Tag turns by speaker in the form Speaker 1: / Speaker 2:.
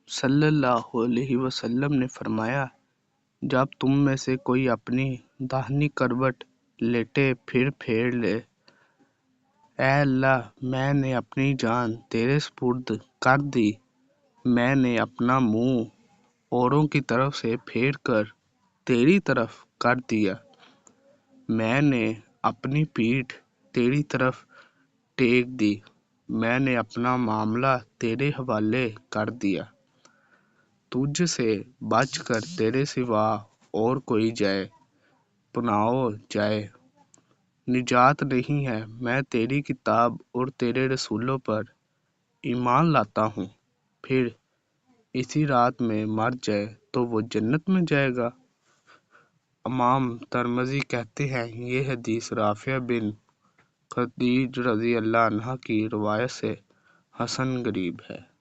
Speaker 1: صلی اللہ علیہ وسلم نے فرمایا، جب تم میں سے کوئی اپنی داہنی کروٹ لیٹے پھر پھیر لے، اے اللہ میں نے اپنی جان تیرے سپرد کر دی، میں نے اپنا منہ اوروں کی طرف سے پھیر کر تیری طرف کر دیا، میں نے اپنی پیٹھ تیری طرف ٹیک دی، میں نے اپنا معاملہ تیرے حوالے کر دیا، تجھ سے بچ کر تیرے سوا اور کوئی جائے پناہ جائے نجات نہیں ہے، میں تیری کتاب اور تیرے رسولوں پر ایمان لاتا ہوں، پھر اسی رات میں مر جائے تو وہ جنت میں جائے گا۔ امام ترمذی کہتے ہیں یہ حدیث رافع بن خدیج رضی اللہ عنہ کی روایت سے حسن غریب ہے۔